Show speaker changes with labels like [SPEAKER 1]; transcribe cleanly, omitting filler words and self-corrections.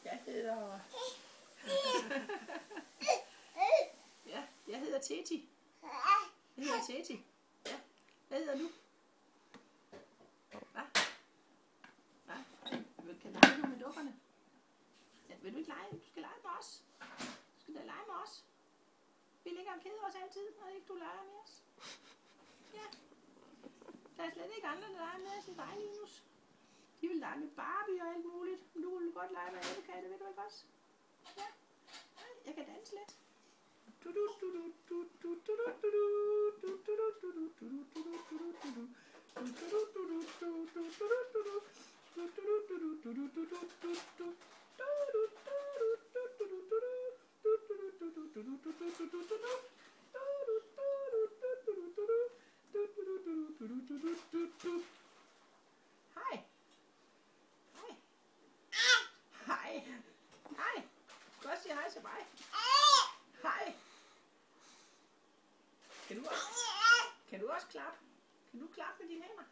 [SPEAKER 1] Jeg hedder... Ja, jeg hedder Teti. Jeg hedder Teti. Ja, hvad hedder du? Hvad? Hvad? Kan du lege nu med dukkerne? Ja, vil du ikke lege? Du skal lege med os. Du skal da lege med os. Vi ligger og keder os altid, når ikke du leger med os. Ja. Der er slet ikke andre, der leger med os end dig, Linus. De vil lege med Barbie og alt muligt. Men du vil godt lege med æblekatte, ved du ikke også? Ja. Jeg kan danse lidt. Hej. Hej. Hej. Hej. Godt sige hej til mig. Hej. Kan du også klappe? Kan du klappe med dine hænder?